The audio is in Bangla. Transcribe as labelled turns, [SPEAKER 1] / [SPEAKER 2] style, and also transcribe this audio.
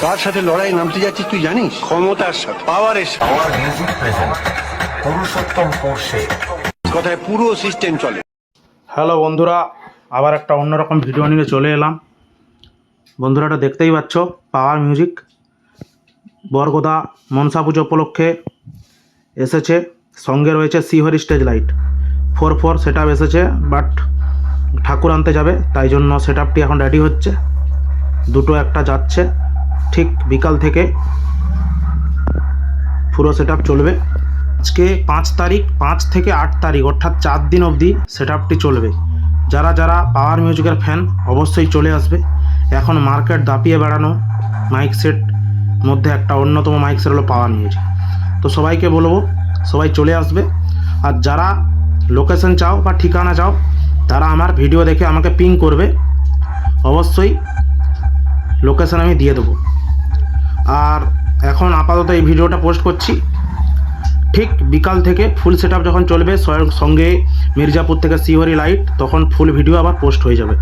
[SPEAKER 1] কার সাথে লড়াই নামতে যাচ্ছিস তুই জানিস? ক্ষমতার সাথে, পাওয়ারের সাথে।
[SPEAKER 2] পাওয়ার মিউজিক প্রেজেন্ট পুরুষোত্তম কোর্সে
[SPEAKER 1] কথায় পুরো সিস্টেম চলে।
[SPEAKER 3] হ্যালো বন্ধুরা, আবার একটা অন্যরকম ভিডিও নিয়ে চলে এলাম। বন্ধুরা, এটা দেখতেই পাচ্ছ পাওয়ার মিউজিক বরগোদা মনসা পুজো উপলক্ষে এসেছে। সঙ্গে রয়েছে Shrihari stage light 4 set up এসেছে, বাট ঠাকুর আনতে যাবে, তাই জন্য সেট আপটি এখন রেডি হচ্ছে। দুটো একটা যাচ্ছে, ঠিক বিকাল থেকে পুরো সেট আপ চলবে। আজকে 5 তারিখ, 5 থেকে 8 তারিখ অর্থাৎ 4 দিন অবধি সেট আপটি চলবে। যারা যারা পাওয়ার মিউজিকের ফ্যান অবশ্যই চলে আসবে। এখন মার্কেট দাপিয়ে বেড়ানো মাইক সেট মধ্যে একটা অন্যতম মাইক সেট হলো পাওয়ার মিউজিক। তো সবাইকে বলবো সবাই চলে আসবে। আর যারা লোকেশন চাও বা ঠিকানা চাও তারা আমার ভিডিও দেখে আমাকে পিং করবে, অবশ্যই লোকেশন আমি দিয়ে দেবো। আর এখন আপাতত এই ভিডিওটা পোস্ট করছি, ঠিক বিকাল থেকে ফুল সেট আপ যখন চলবে সঙ্গে মির্জাপুর থেকে শ্রীহরি লাইট, তখন ফুল ভিডিও আবার পোস্ট হয়ে যাবে।